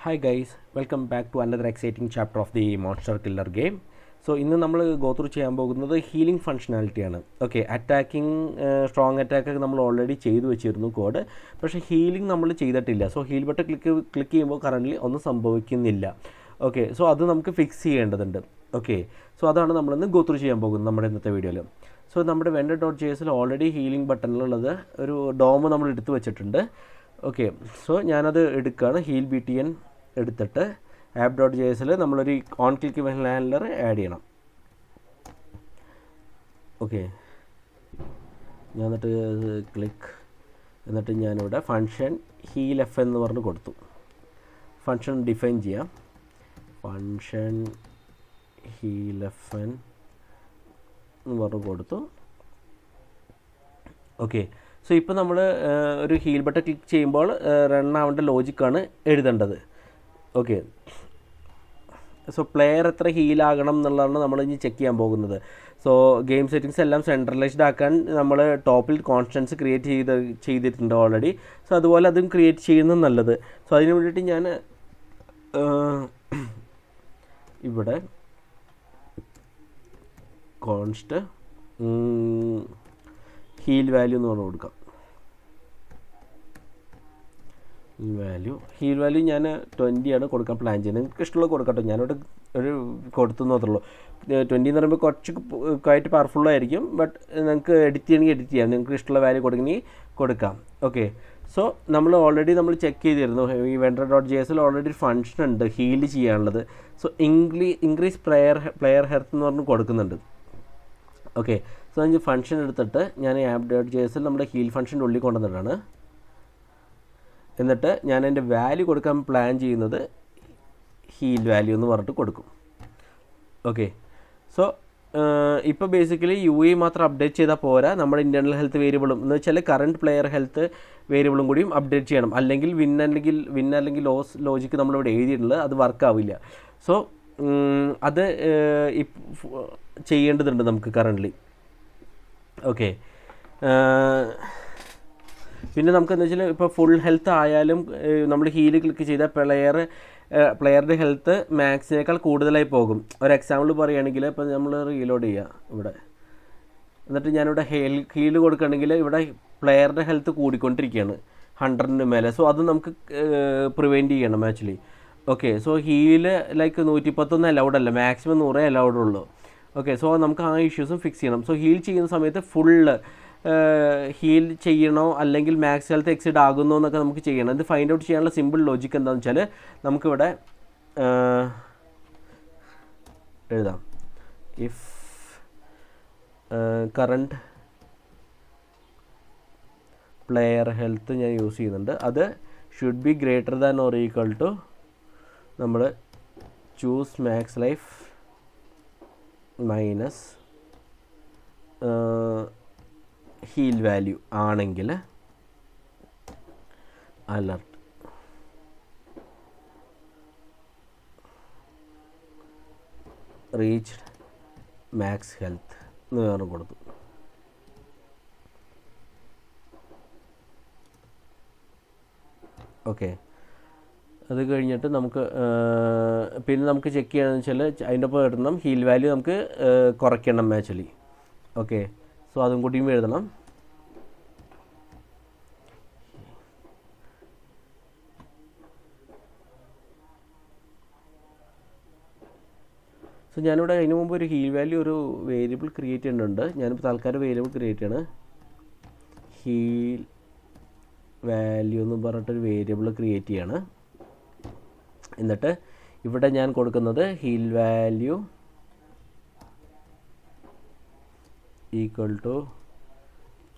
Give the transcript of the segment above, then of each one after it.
Hi guys, welcome back to another exciting chapter of the Monster Killer game. So ഇന്ന് നമ്മൾ go through ചെയ്യാൻ പോകുന്നത് healing ഫങ്ഷനാലിറ്റിയാണ്. Okay, attacking strong അറ്റാക്കൊക്കെ നമ്മൾ already ചെയ്തു വെച്ചിരുന്നു കോഡ്, പക്ഷേ ഹീലിംഗ് നമ്മൾ ചെയ്തിട്ടില്ല. സോ ഹീൽ ബട്ടൺ ക്ലിക്ക് ചെയ്യുമ്പോൾ കറൻ്റ്ലി ഒന്നും സംഭവിക്കുന്നില്ല. ഓക്കെ, സോ അത് നമുക്ക് ഫിക്സ് ചെയ്യേണ്ടതുണ്ട്. ഓക്കെ, സോ അതാണ് നമ്മളിന്ന് ഗോ ത്രൂ ചെയ്യാൻ പോകുന്നത് നമ്മുടെ ഇന്നത്തെ വീഡിയോയിൽ. സോ നമ്മുടെ vendor.jsൽ ഓൾറെഡി ഹീലിംഗ് ബട്ടണിലുള്ളത് ഒരു ഡോം നമ്മൾ എടുത്തു വെച്ചിട്ടുണ്ട്. ഓക്കെ, സോ ഞാനത് എടുക്കുകയാണ്. ഹീൽ BTN എടുത്തിട്ട് app.jsൽ നമ്മളൊരു ഓൺ ക്ലിക്ക് ഹാൻഡലർ ആഡ് ചെയ്യണം. ഓക്കെ, ഞാൻ എന്നിട്ട് ക്ലിക്ക് എന്നിട്ട് ഞാനിവിടെ ഫങ്ഷൻ ഹീൽ എഫ് എന്ന് പറഞ്ഞ് കൊടുത്തു. ഫങ്ഷൻ ഡിഫൈൻ ചെയ്യാം. ഫങ്ഷൻ ഹീൽ എഫ് എന്ന് പറഞ്ഞ് കൊടുത്തു. ഓക്കെ, സോ ഇപ്പോൾ നമ്മൾ ഒരു ഹീൽ ബട്ടൺ ക്ലിക്ക് ചെയ്യുമ്പോൾ റൺ ആവേണ്ട ലോജിക്കാണ് എഴുതേണ്ടത്. ഓക്കെ, സോ പ്ലെയർ എത്ര ഹീലാകണം എന്നുള്ളതാണ് നമ്മൾ ഇനി ചെക്ക് ചെയ്യാൻ പോകുന്നത്. സോ ഗെയിം സെറ്റിങ്സ് എല്ലാം സെൻട്രലൈസ്ഡ് ആക്കാൻ നമ്മൾ ടോപ്പിൽ കോൺസ്റ്റൻസ് ക്രിയേറ്റ് ചെയ്തിട്ടുണ്ട് ഓൾറെഡി. സോ അതുപോലെ അതും ക്രിയേറ്റ് ചെയ്യുന്നത് നല്ലത്. സോ അതിന് വേണ്ടിയിട്ട് ഞാൻ ഇവിടെ കോൺസ്റ്റ് ഹീൽ വാല്യൂ എന്ന് പറഞ്ഞു കൊടുക്കാം. ഹീൽ വാല്യൂ ഞാൻ 20 കൊടുക്കാൻ പ്ലാൻ ചെയ്യുന്നത്. നിങ്ങൾക്ക് ഇഷ്ടമുള്ള കൊടുക്കട്ടോ, ഞാനിവിടെ ഒരു കൊടുത്തു മാത്രമേ ഉള്ളൂ. 20 എന്ന് പറയുമ്പോൾ കുറച്ച് ക്വൈറ്റ് പവർഫുള്ളായിരിക്കും, ബട്ട് നിങ്ങൾക്ക് എഡിറ്റ് ചെയ്യണമെങ്കിൽ എഡിറ്റ് ചെയ്യാം. നിങ്ങൾക്ക് ഇഷ്ടമുള്ള വാല്യൂ കൊടുക്കണമെങ്കിൽ കൊടുക്കാം. ഓക്കെ, സോ നമ്മൾ ഓൾറെഡി ചെക്ക് ചെയ്തിരുന്നു. ഈ vendor.jsൽ ഓൾറെഡി ഒരു ഫങ്ഷൻ ഉണ്ട് ഹീൽ ചെയ്യാനുള്ളത്. സോ ഇൻക്രീസ് പ്ലെയർ ഹെൽത്ത് എന്ന് പറഞ്ഞ് കൊടുക്കുന്നുണ്ട്. ഓക്കെ, സോ ഞാൻ ഫങ്ഷൻ എടുത്തിട്ട് ഞാൻ app.jsൽ നമ്മുടെ ഹീൽ ഫങ്ഷൻ്റെ ഉള്ളിൽ കൊണ്ടുവന്നിട്ടാണ്. എന്നിട്ട് ഞാൻ എൻ്റെ വാല്യൂ കൊടുക്കാൻ പ്ലാൻ ചെയ്യുന്നത് ഹീൽ വാല്യൂ എന്ന് പറഞ്ഞിട്ട് കൊടുക്കും. ഓക്കെ, സോ ഇപ്പോൾ ബേസിക്കലി UI മാത്രം അപ്ഡേറ്റ് ചെയ്താൽ പോരാ, നമ്മുടെ ഇൻറ്റേർണൽ ഹെൽത്ത് വേരിയബിളും എന്ന് വെച്ചാൽ കറണ്ട് പ്ലെയർ ഹെൽത്ത് വേരിയബിളും കൂടിയും അപ്ഡേറ്റ് ചെയ്യണം. അല്ലെങ്കിൽ വിൻ അല്ലെങ്കിൽ ലോസ് ലോജിക്ക് നമ്മളിവിടെ എഴുതിയിട്ടുള്ളത് അത് വർക്കാവില്ല. സോ അത് ചെയ്യേണ്ടതുണ്ട് നമുക്ക് കറൻ്റ്ലി. ഓക്കെ, പിന്നെ നമുക്ക് എന്താ വെച്ചാൽ ഇപ്പോൾ ഫുൾ ഹെൽത്ത് ആയാലും നമ്മൾ ഹീൽ ക്ലിക്ക് ചെയ്താൽ പ്ലെയറുടെ ഹെൽത്ത് മാക്സിനേക്കാൾ കൂടുതലായി പോകും. ഒരു എക്സാമ്പിൾ പറയുകയാണെങ്കിൽ ഇപ്പോൾ നമ്മൾ റീലോഡ് ചെയ്യുക ഇവിടെ, എന്നിട്ട് ഞാനിവിടെ ഹീൽ കൊടുക്കുകയാണെങ്കിൽ ഇവിടെ പ്ലെയറുടെ ഹെൽത്ത് കൂടിക്കൊണ്ടിരിക്കുകയാണ് 100ന് മേലെ. സോ അത് നമുക്ക് പ്രിവെൻറ്റ് ചെയ്യണം actually. Okay, so heal like 110 allowed അല്ല, മാക്സിമം 100 അലൗഡ് ഉള്ളൂ. ഓക്കെ, സോ നമുക്ക് ആ ഇഷ്യൂസും ഫിക്സ് ചെയ്യണം. സോ ഹീൽ ചെയ്യുന്ന സമയത്ത് ഫുള്ള് ഹീൽ ചെയ്യണോ അല്ലെങ്കിൽ മാക്സ് ഹെൽത്ത് എക്സിഡ് ആകുന്നോ എന്നൊക്കെ നമുക്ക് ചെയ്യണം. ഇത് ഫൈൻഡ് ഔട്ട് ചെയ്യാനുള്ള സിമ്പിൾ ലോജിക്ക് എന്താണെന്ന് വെച്ചാൽ നമുക്കിവിടെ എഴുതാം. ഇഫ് കറണ്ട് പ്ലെയർ ഹെൽത്ത് ഞാൻ യൂസ് ചെയ്യുന്നുണ്ട്, അത് should be greater than or equal to നമ്മൾ choose max life minus heal value ആണെങ്കിൽ അലർട്ട് റീച്ച്ഡ് മാക്സ് ഹെൽത്ത് എന്ന് പറഞ്ഞു കൊടുത്തു. ഓക്കെ, അത് കഴിഞ്ഞിട്ട് നമുക്ക് പിന്നെ നമുക്ക് ചെക്ക് ചെയ്യണമെന്ന് വെച്ചാൽ അതിൻ്റെ ഒപ്പം ഇടണം ഹീൽ വാല്യൂ നമുക്ക് കുറയ്ക്കണം ആക്ച്വലി. ഓക്കെ, സോ അതും കൂടിയും എഴുതണം. സോ ഞാനിവിടെ അതിന് മുമ്പ് ഒരു ഹീൽ വാല്യൂ ഒരു വേരിയബിൾ ക്രിയേറ്റ് ചെയ്യുന്നുണ്ട്. ഞാനിപ്പോൾ തൽക്കാലം വേരിയബിൾ ക്രിയേറ്റ് ചെയ്യണം. ഹീൽ വാല്യൂ എന്ന് പറഞ്ഞിട്ടൊരു വേരിയബിൾ ക്രിയേറ്റ് ചെയ്യാണ്. എന്നിട്ട് ഇവിടെ ഞാൻ കൊടുക്കുന്നത് heal value equal to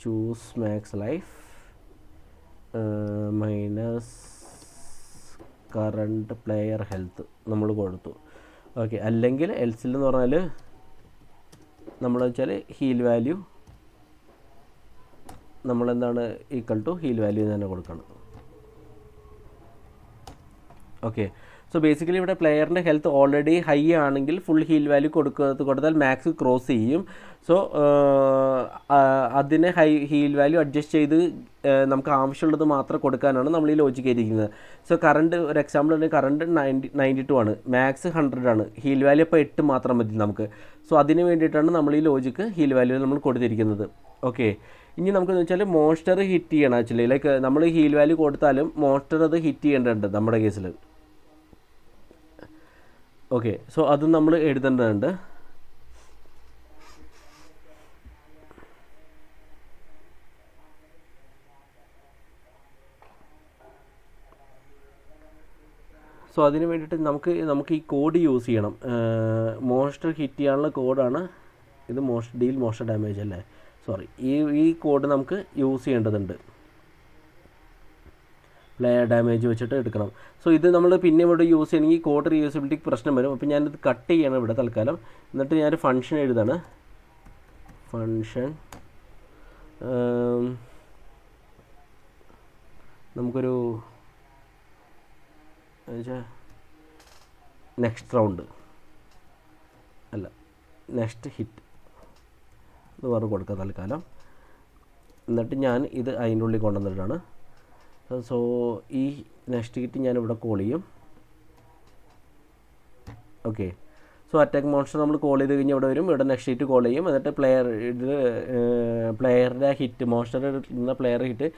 choose max life minus current player health നമ്മൾ കൊടുത്തു. ഓക്കെ, അല്ലെങ്കിൽ എൽസിൽ എന്ന് പറഞ്ഞാൽ നമ്മൾ വെച്ചാൽ ഹീൽ വാല്യൂ നമ്മളെന്താണ് ഈക്വൽ ടു ഹീൽ വാല്യൂ തന്നെ കൊടുക്കണം. ഓക്കെ. സോ ബേസിക്കലി ഇവിടെ പ്ലെയറിൻ്റെ ഹെൽത്ത് ഓൾറെഡി ഹൈ ആണെങ്കിൽ ഫുൾ ഹീൽ വാല്യൂ കൊടുത്താൽ മാക്സ് ക്രോസ് ചെയ്യും. സോ അതിനെ ഹീൽ വാല്യൂ അഡ്ജസ്റ്റ് ചെയ്ത് നമുക്ക് ആവശ്യമുള്ളത് മാത്രം കൊടുക്കാനാണ് നമ്മൾ ഈ ലോജിക്ക് എഴുതിയിരിക്കുന്നത്. സോ കറണ്ട് ഒരു എക്സാമ്പിൾ ആണ്, കറണ്ട് 92 ആണ്, മാക്സ് 100 ആണ്, ഹീൽ വാല്യൂ അപ്പോൾ 8 മാത്രം മതി നമുക്ക്. സോ അതിന് വേണ്ടിയിട്ടാണ് നമ്മൾ ഈ ലോജിക്ക് ഹീൽ വാല്യൂ നമ്മൾ കൊടുത്തിരിക്കുന്നത്. ഓക്കെ. ഇനി നമുക്കെന്ന് വെച്ചാൽ മോൺസ്റ്റർ ഹിറ്റ് ചെയ്യണം. ആക്ച്വലി ലൈക്ക് നമ്മൾ ഹീൽ വാല്യൂ കൊടുത്താലും മോൺസ്റ്റർ അത് ഹിറ്റ് ചെയ്യേണ്ടതുണ്ട് നമ്മുടെ കേസിൽ. ഓക്കെ. സോ അതും നമ്മൾ എഴുതേണ്ടതുണ്ട്. സോ അതിന് വേണ്ടിയിട്ട് നമുക്ക് ഈ കോഡ് യൂസ് ചെയ്യണം. മോൺസ്റ്റർ ഹിറ്റ് ചെയ്യാനുള്ള കോഡാണ് ഇത്. മോൺസ്റ്റർ ഡാമേജ് അല്ലേ, സോറി. ഈ കോഡ് നമുക്ക് യൂസ് ചെയ്യേണ്ടതുണ്ട്. പ്ലെയർ ഡാമേജ് വെച്ചിട്ട് എടുക്കണം. സോ ഇത് നമ്മൾ പിന്നെ ഇവിടെ യൂസ് ചെയ്യണമെങ്കിൽ കോഡ് റീയൂസബിലിറ്റിക്ക് പ്രശ്നം വരും. അപ്പോൾ ഞാനിത് കട്ട് ചെയ്യണം ഇവിടെ തൽക്കാലം. എന്നിട്ട് ഞാനൊരു ഫംഗ്ഷൻ എഴുതാണ്. ഫംഗ്ഷൻ നമുക്കൊരു നെക്സ്റ്റ് റൗണ്ട് അല്ല നെക്സ്റ്റ് ഹിറ്റ് എന്ന് പറഞ്ഞ് കൊടുക്കാം തൽക്കാലം. എന്നിട്ട് ഞാൻ ഇത് അതിൻ്റെ ഉള്ളിൽ കൊണ്ടുവന്നിട്ടാണ്. സോ ഈ നെക്സ്റ്റ് ഹിറ്റ് ഞാനിവിടെ കോൾ ചെയ്യും. ഓക്കെ. സോ അറ്റാക്ക് മോൺസ്റ്റർ നമ്മൾ കോൾ ചെയ്ത് കഴിഞ്ഞാൽ ഇവിടെ വരും. ഇവിടെ നെക്സ്റ്റ് ഹിറ്റ് കോൾ ചെയ്യും. എന്നിട്ട് പ്ലെയറുടെ ഹിറ്റ്, മോൺസ്റ്റർ ഇടുന്ന പ്ലെയർ ഹിറ്റ്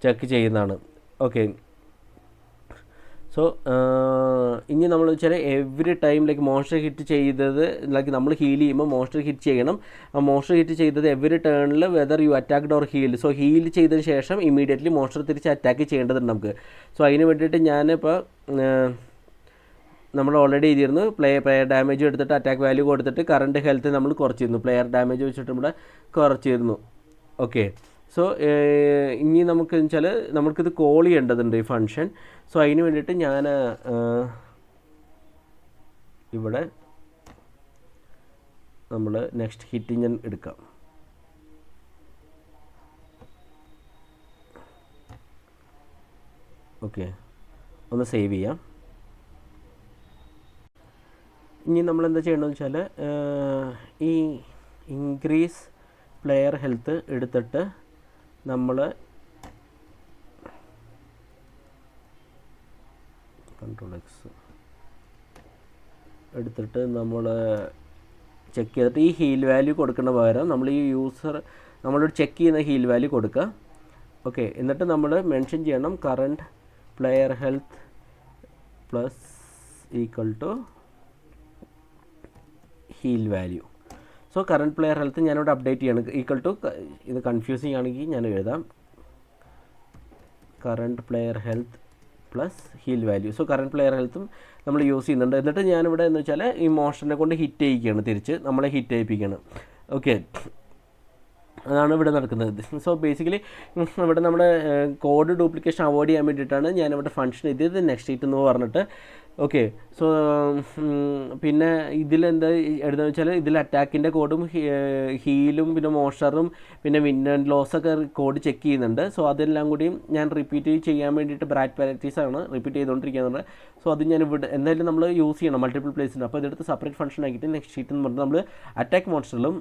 ചെക്ക് ചെയ്യുന്നതാണ്. ഓക്കെ. സോ ഇനി നമ്മൾ വെച്ചാൽ every time like monster hit ചെയ്തത് ലൈക്ക് നമ്മൾ ഹീൽ ചെയ്യുമ്പോൾ മോൺസ്റ്റർ ഹിറ്റ് ചെയ്യണം. ആ മോൺസ്റ്റർ ഹിറ്റ് ചെയ്തത് എവറി ടേണിൽ whether you attacked or heal. So heal ചെയ്തതിന് ശേഷം ഇമീഡിയറ്റ്ലി മോൺസ്റ്റർ തിരിച്ച് അറ്റാക്ക് ചെയ്യേണ്ടതുണ്ട് നമുക്ക്. സോ അതിന് വേണ്ടിയിട്ട് ഞാനിപ്പോൾ നമ്മൾ ഓൾറെഡി എഴുതിയിരുന്നു. പ്ലെയർ ഡാമേജ് എടുത്തിട്ട് അറ്റാക്ക് വാല്യൂ കൊടുത്തിട്ട് കറണ്ട് ഹെൽത്ത് നമ്മൾ കുറച്ചിരുന്നു. പ്ലെയർ ഡാമേജ് വെച്ചിട്ട് ഇവിടെ കുറച്ചിരുന്നു. ഓക്കെ. സോ ഇനി നമുക്ക് വെച്ചാൽ നമുക്കിത് കോൾ ചെയ്യേണ്ടതുണ്ട് ഈ ഫംഗ്ഷൻ. സോ അതിന് വേണ്ടിയിട്ട് ഞാൻ ഇവിടെ നമ്മൾ നെക്സ്റ്റ് ഹിറ്റ് ഞാൻ എടുക്കാം. ഓക്കെ. ഒന്ന് സേവ് ചെയ്യാം. ഇനി നമ്മളെന്താ ചെയ്യണമെന്ന് വെച്ചാൽ ഈ ഇൻക്രീസ് പ്ലെയർ ഹെൽത്ത് എടുത്തിട്ട് നമ്മൾ Ctrl+X എടുത്തിട്ട് നമ്മൾ ചെക്ക് ചെയ്തിട്ട് ഈ ഹീൽ വാല്യൂ കൊടുക്കുന്ന പകരം നമ്മൾ ഈ നമ്മളോട് ചെക്ക് ചെയ്യുന്ന ഹീൽ വാല്യൂ കൊടുക്കുക. ഓക്കെ. എന്നിട്ട് നമ്മൾ മെൻഷൻ ചെയ്യണം current player health plus equal to heal value. So current player health ഞാനിവിടെ അപ്ഡേറ്റ് ചെയ്യണം. ഈക്വൽ ടു ഇത് കൺഫ്യൂസിങ് ആണെങ്കിൽ ഞാൻ എഴുതാം current player health plus heal value. So current player ഹെൽത്തും നമ്മൾ യൂസ് ചെയ്യുന്നുണ്ട്. എന്നിട്ട് ഞാനിവിടെ എന്ന് വെച്ചാൽ ഈ മോഷനെ കൊണ്ട് ഹിറ്റ് ചെയ്യിക്കുകയാണ്, തിരിച്ച് നമ്മളെ ഹിറ്റ് ചെയ്യിപ്പിക്കുകയാണ്. ഓക്കെ. അതാണ് ഇവിടെ നടക്കുന്നത്. സോ ബേസിക്കലി ഇവിടെ നമ്മുടെ കോഡ് ഡ്യൂപ്ലിക്കേഷൻ അവോയ്ഡ് ചെയ്യാൻ വേണ്ടിയിട്ടാണ് ഞാനിവിടെ ഫംഗ്ഷൻ എഴുതിയത് നെക്സ്റ്റ് ഹിറ്റ് എന്ന് പറഞ്ഞിട്ട്. ഓക്കെ. സോ പിന്നെ ഇതിലെന്താ എഴുതുക വെച്ചാൽ ഇതിൽ അറ്റാക്കിൻ്റെ കോഡും ഹീലും പിന്നെ മോസ്റ്ററും പിന്നെ വിൻ ആൻഡ് ലോസൊക്കെ കോഡ് ചെക്ക് ചെയ്യുന്നുണ്ട്. സോ അതെല്ലാം കൂടിയും ഞാൻ റിപ്പീറ്റ് ചെയ്യാൻ വേണ്ടിയിട്ട് പ്രാക്ടീസാണ് റിപ്പീറ്റ് ചെയ്തുകൊണ്ടിരിക്കുന്നുണ്ട്. സോ അത് ഞാൻ ഇവിടെ എന്തായാലും നമ്മൾ യൂസ് ചെയ്യണം മൾട്ടിപ്പിൾ പ്ലേസിൽ. അപ്പോൾ ഇതെടുത്ത് സെപ്പറേറ്റ് ഫംഗ്ഷൻ ആക്കിയിട്ട് നെക്സ്റ്റ് ഷീറ്റ് എന്ന് പറഞ്ഞാൽ നമ്മൾ അറ്റാക്ക് മോൺസ്റ്ററിലും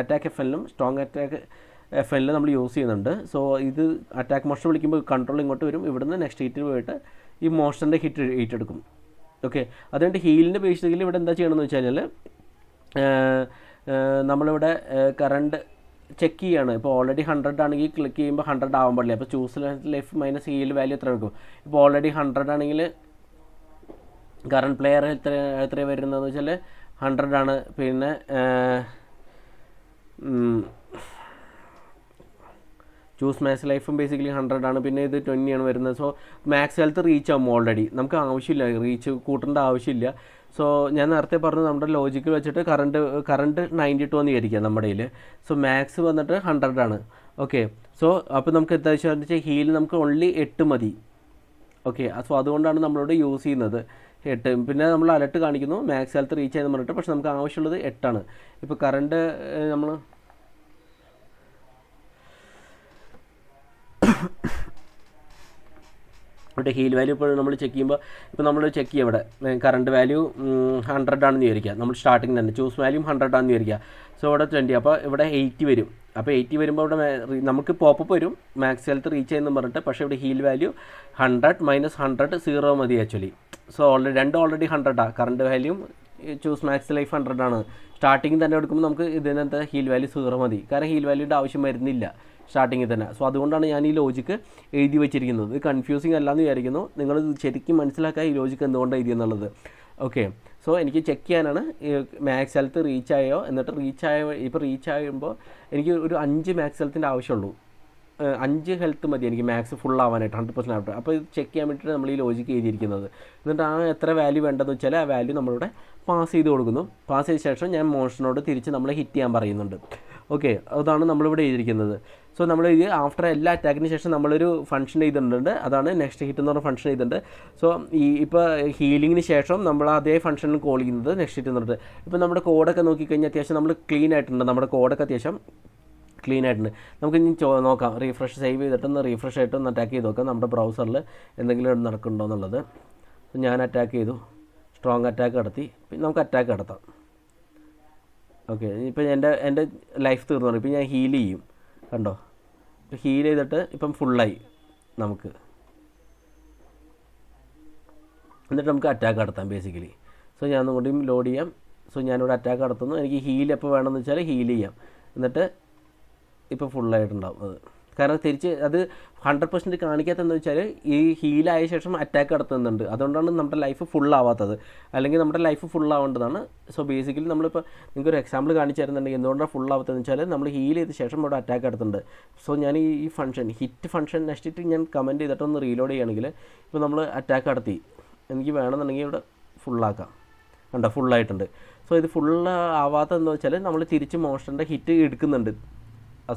attack f strong attack f നമ്മൾ യൂസ് ചെയ്യുന്നുണ്ട്. സോ ഇത് അറ്റാക്ക് മോൺസ്റ്റർ വിളിക്കുമ്പോൾ കൺട്രോൾ ഇങ്ങോട്ട് വരും. ഇവിടുന്ന് നെക്സ്റ്റ് ഷീറ്റിൽ പോയിട്ട് ഈ മോൺസ്റ്ററിൻ്റെ ഹിറ്റ് ഏറ്റെടുക്കും. ഓക്കെ. അതുകൊണ്ട് ഹീലിൻ്റെ ബേസിക്കലി ഇവിടെ എന്താ ചെയ്യണമെന്ന് വെച്ച് കഴിഞ്ഞാൽ നമ്മളിവിടെ കറണ്ട് ചെക്ക് ചെയ്യാണ്. ഇപ്പോൾ ഓൾറെഡി 100 ആണെങ്കിൽ ക്ലിക്ക് ചെയ്യുമ്പോൾ 100 ആവാൻ പാടില്ല. അപ്പോൾ choose life minus heal value എത്ര എടുക്കും. ഇപ്പോൾ ഓൾറെഡി 100 ആണെങ്കിൽ കറണ്ട് പ്ലെയർ എത്ര വരുന്നതെന്ന് വെച്ചാൽ 100 ആണ്. പിന്നെ ചൂസ് മാക്സ് ലൈഫും ബേസിക്കലി 100 ആണ്. പിന്നെ ഇത് 20 ആണ് വരുന്നത്. സോ മാക്സ് ഹെൽത്ത് റീച്ച് ആകും ഓൾറെഡി. നമുക്ക് ആവശ്യമില്ല, റീച്ച് കൂട്ടേണ്ട ആവശ്യമില്ല. സോ ഞാൻ നേരത്തെ പറഞ്ഞു നമ്മുടെ ലോജിക്ക് വെച്ചിട്ട് കറണ്ട് 92 എന്ന് വിചാരിക്കുക നമ്മുടെ കയ്യിൽ. സോ മാക്സ് വന്നിട്ട് 100 ആണ്. ഓക്കെ. സോ അപ്പോൾ നമുക്ക് എന്താ വെച്ചാൽ ഹീൽ നമുക്ക് ഓൺലി 8 മതി. ഓക്കെ. സോ അതുകൊണ്ടാണ് നമ്മളോട് യൂസ് ചെയ്യുന്നത് 8. പിന്നെ നമ്മൾ അലർട്ട് കാണിക്കുന്നു മാക്സ് ഹെൽത്ത് റീച്ച് ആയെന്ന് പറഞ്ഞിട്ട്. പക്ഷെ നമുക്ക് ആവശ്യമുള്ളത് 8 ആണ്. ഇപ്പോൾ കറണ്ട് നമ്മൾ ഇവിടെ ഹീൽ വാല്യൂ ഇപ്പോൾ നമ്മൾ ചെക്ക് ചെയ്യുമ്പോൾ ഇപ്പോൾ നമ്മൾ ചെക്ക് ചെയ്യുക ഇവിടെ കറണ്ട് വാല്യൂ 100 ആണെന്ന് വിചാരിക്കുക. നമ്മൾ സ്റ്റാർട്ടിങ് തന്നെ ചൂസ് വാല്യൂ 100 ആണെന്ന് വിചാരിക്കുക. സോ ഇവിടെ 20, അപ്പോൾ ഇവിടെ 80 വരും. അപ്പോൾ 80 വരുമ്പോൾ ഇവിടെ നമുക്ക് പോപ്പപ്പ് വരും മാക്സ് ഹെൽത്ത് റീച്ച് ചെയ്യുന്നു പറഞ്ഞിട്ട്. പക്ഷേ ഇവിടെ ഹീൽ വാല്യൂ 100 - 100 0 മതി actually. So already 100 current value choose max life 100 ആണ്. സ്റ്റാർട്ടിങ് തന്നെ എടുക്കുമ്പോൾ നമുക്ക് ഇതിനകത്ത് ഹീൽ വാല്യൂ 0 മതി. കാരണം ഹീൽ വാല്യൂയുടെ ആവശ്യം വരുന്നില്ല സ്റ്റാർട്ടിങ്ങിൽ തന്നെ. സോ അതുകൊണ്ടാണ് ഞാൻ ഈ ലോജിക്ക് എഴുതി വെച്ചിരിക്കുന്നത്. ഇത് കൺഫ്യൂസിങ് അല്ലാന്ന് വിചാരിക്കുന്നു. നിങ്ങൾ ശരിക്കും മനസ്സിലാക്കുക ഈ ലോജിക്ക് എന്തുകൊണ്ടാണ് എഴുതിയെന്നുള്ളത്. ഓക്കെ, സോ എനിക്ക് ചെക്ക് ചെയ്യാനാണ് മാക്സ് ഹെൽത്ത് റീച്ച് ആയോ, എന്നിട്ട് ഇപ്പോൾ റീച്ച് ആകുമ്പോൾ എനിക്ക് ഒരു 5 മാക്സ് ഹെൽത്തിൻ്റെ ആവശ്യമുള്ളൂ. 5 ഹെൽത്ത് മതി എനിക്ക് മാക്സ് ഫുൾ ആവാനായിട്ട് 100% ആവട്ടെ. അപ്പോൾ ഇത് ചെക്ക് ചെയ്യാൻ വേണ്ടിയിട്ട് നമ്മൾ ഈ ലോജിക്ക് എഴുതിയിരിക്കുന്നത്. എന്നിട്ട് എത്ര വാല്യൂ വേണ്ടതെന്ന് വെച്ചാൽ ആ വാല്യൂ നമ്മളിവിടെ പാസ് ചെയ്ത് കൊടുക്കുന്നു. പാസ് ചെയ്ത ശേഷം ഞാൻ മോഷനോട് തിരിച്ച് നമ്മളെ ഹിറ്റ് ചെയ്യാൻ പറയുന്നുണ്ട്. ഓക്കെ, അതാണ് നമ്മളിവിടെ എഴുതിയിരിക്കുന്നത്. സോ നമ്മൾ ഇത് ആഫ്റ്റർ എല്ലാ അറ്റാക്കിന് ശേഷം നമ്മളൊരു ഫംഗ്ഷൻ ചെയ്തിട്ടുണ്ട്. അതാണ് നെക്സ്റ്റ് ഹിറ്റ് എന്ന് പറഞ്ഞ ഫംഗ്ഷൻ ചെയ്തിട്ടുണ്ട്. സോ ഇപ്പോൾ ഹീലിങ്ങിന് ശേഷം നമ്മൾ അതേ ഫംഗ്ഷനിൽ കോൾ ചെയ്യുന്നത് നെക്സ്റ്റ് ഹിറ്റ് എന്ന് പറഞ്ഞിട്ട്. ഇപ്പോൾ നമ്മുടെ കോഡൊക്കെ നോക്കിക്കഴിഞ്ഞാൽ അത്യാവശ്യം നമ്മൾ ക്ലീൻ ആയിട്ടുണ്ട്. നമ്മുടെ കോഡൊക്കെ അത്യാവശ്യം ക്ലീൻ ആയിട്ടുണ്ട്. നമുക്ക് ഇനി നോക്കാം, റീഫ്രഷ് സേവ് ചെയ്തിട്ടൊന്ന് റീഫ്രഷ് ആയിട്ടൊന്ന് അറ്റാക്ക് ചെയ്ത് നോക്കാം നമ്മുടെ ബ്രൗസറിൽ എന്തെങ്കിലും നടക്കുന്നുണ്ടോ എന്നുള്ളത്. ഞാൻ അറ്റാക്ക് ചെയ്തു, സ്ട്രോങ് അറ്റാക്ക് നടത്തി. പിന്നെ നമുക്ക് അറ്റാക്ക് നടത്താം. ഓക്കെ, ഇപ്പോൾ എൻ്റെ ലൈഫ് തീർന്നു. ഇപ്പോൾ ഞാൻ ഹീൽ ചെയ്യും, കണ്ടോ. ഇപ്പോൾ ഹീൽ ചെയ്തിട്ട് ഇപ്പം ഫുള്ളായി നമുക്ക്. എന്നിട്ട് നമുക്ക് അറ്റാക്ക് നടത്താം ബേസിക്കലി. സോ ഞാൻ ഒന്നുകൂടിയും ലോഡ് ചെയ്യാം. സോ ഞാനിവിടെ അറ്റാക്ക് നടത്തുന്നു. എനിക്ക് ഹീൽ എപ്പോൾ വേണമെന്ന് വെച്ചാൽ ഹീൽ ചെയ്യാം. എന്നിട്ട് ഇപ്പോൾ ഫുള്ളായിട്ടുണ്ടാവും അത്. കാരണം തിരിച്ച് അത് 100% കാണിക്കാത്തതെന്ന് വെച്ചാൽ ഈ ഹീലായ ശേഷം അറ്റാക്ക് നടത്തുന്നുണ്ട്. അതുകൊണ്ടാണ് നമ്മുടെ ലൈഫ് ഫുള്ളാവാത്തത്. അല്ലെങ്കിൽ നമ്മുടെ ലൈഫ് ഫുള്ളാവേണ്ടതാണ്. സോ ബേസിക്കലി നമ്മളിപ്പോൾ നിങ്ങൾക്ക് ഒരു എക്സാമ്പിൾ കാണിച്ചു തരുന്നുണ്ടെങ്കിൽ എന്തുകൊണ്ടാണ് ഫുള്ളാവാത്തതെന്ന് വെച്ചാൽ നമ്മൾ ഹീൽ ചെയ്ത ശേഷം ഇവിടെ അറ്റാക്ക് നടത്തുന്നുണ്ട്. സോ ഞാൻ ഈ function hit function next hit ഞാൻ കമൻറ്റ് ചെയ്തിട്ടൊന്ന് റീലോഡ് ചെയ്യുകയാണെങ്കിൽ ഇപ്പോൾ നമ്മൾ അറ്റാക്ക് നടത്തി എനിക്ക് വേണമെന്നുണ്ടെങ്കിൽ ഇവിടെ ഫുള്ളാക്കാം. കണ്ടോ, ഫുള്ളായിട്ടുണ്ട്. സോ ഇത് ഫുള്ള് ആവാത്തതെന്ന് വെച്ചാൽ നമ്മൾ തിരിച്ച് മോഷൻ്റെ ഹിറ്റ് എടുക്കുന്നുണ്ട്.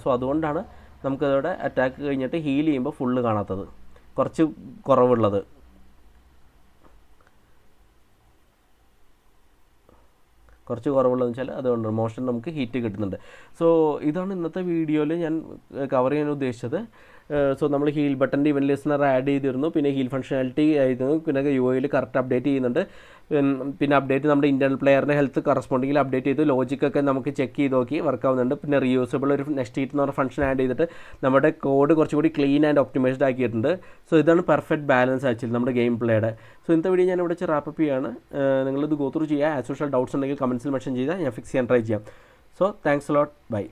സോ അതുകൊണ്ടാണ് നമുക്കതോടെ അറ്റാക്ക് കഴിഞ്ഞിട്ട് ഹീൽ ചെയ്യുമ്പോൾ ഫുള്ള് കാണാത്തത്, കുറച്ച് കുറവുള്ളത്. വെച്ചാൽ അതുകൊണ്ട് മോഷൻ നമുക്ക് ഹീറ്റ് കിട്ടുന്നുണ്ട്. സോ ഇതാണ് ഇന്നത്തെ വീഡിയോയിൽ ഞാൻ കവർ ചെയ്യാൻ ഉദ്ദേശിച്ചത്. സോ നമ്മൾ ഹീൽ ബട്ടൻ്റെ ഇവൻറ്റ് ലിസ്റ്റനർ ആഡ് ചെയ്തിരുന്നു. പിന്നെ ഹീൽ ഫംഗ്ഷനാലിറ്റി ആയിരുന്നു. പിന്നെ യുഐയിൽ കറക്റ്റ് അപ്ഡേറ്റ് ചെയ്യുന്നുണ്ട്. പിന്നെ അപ്ഡേറ്റ് നമ്മുടെ ഇൻറ്റേർണൽ പ്ലെയറിൻ്റെ ഹെൽത്ത് കറസ്പോണ്ടിങ്ങിൽ അപ്ഡേറ്റ് ചെയ്തു. ലോജിക്കൊക്കെ നമുക്ക് ചെക്ക് ചെയ്ത് നോക്കി വർക്ക് ആവുന്നുണ്ട്. പിന്നെ റീയൂസബിൾ ഒരു നെക്സ്റ്റ് ഹീറ്റ് എന്ന് പറഞ്ഞ ഫംഗ്ഷൻ ആഡ് ചെയ്തിട്ട് നമ്മുടെ കോഡ് കുറച്ചുകൂടി ക്ലീൻ ആൻഡ് ഒപ്റ്റിമൈസ്ഡ് ആക്കിയിട്ടുണ്ട്. സോ ഇതാണ് പെർഫെക്റ്റ് ബാലൻസ് ആക്ച്വലി നമ്മുടെ ഗെയിം പ്ലേയുടെ. സോ ഇന്നത്തെ വീഡിയോ ഞാൻ ഇവിടെ റാപ്പ് അപ്പ് ചെയ്യാണ്. നിങ്ങളിത് ഗോ ത്രൂ ചെയ്യുക. ആസ് യൂഷ്വൽ ഡൗട്ട്സ് ഉണ്ടെങ്കിൽ കമൻസിൽ മെൻഷൻ ചെയ്താൽ ഞാൻ ഫിക്സ് ചെയ്യാൻ ട്രൈ ചെയ്യാം. So thanks a lot, by.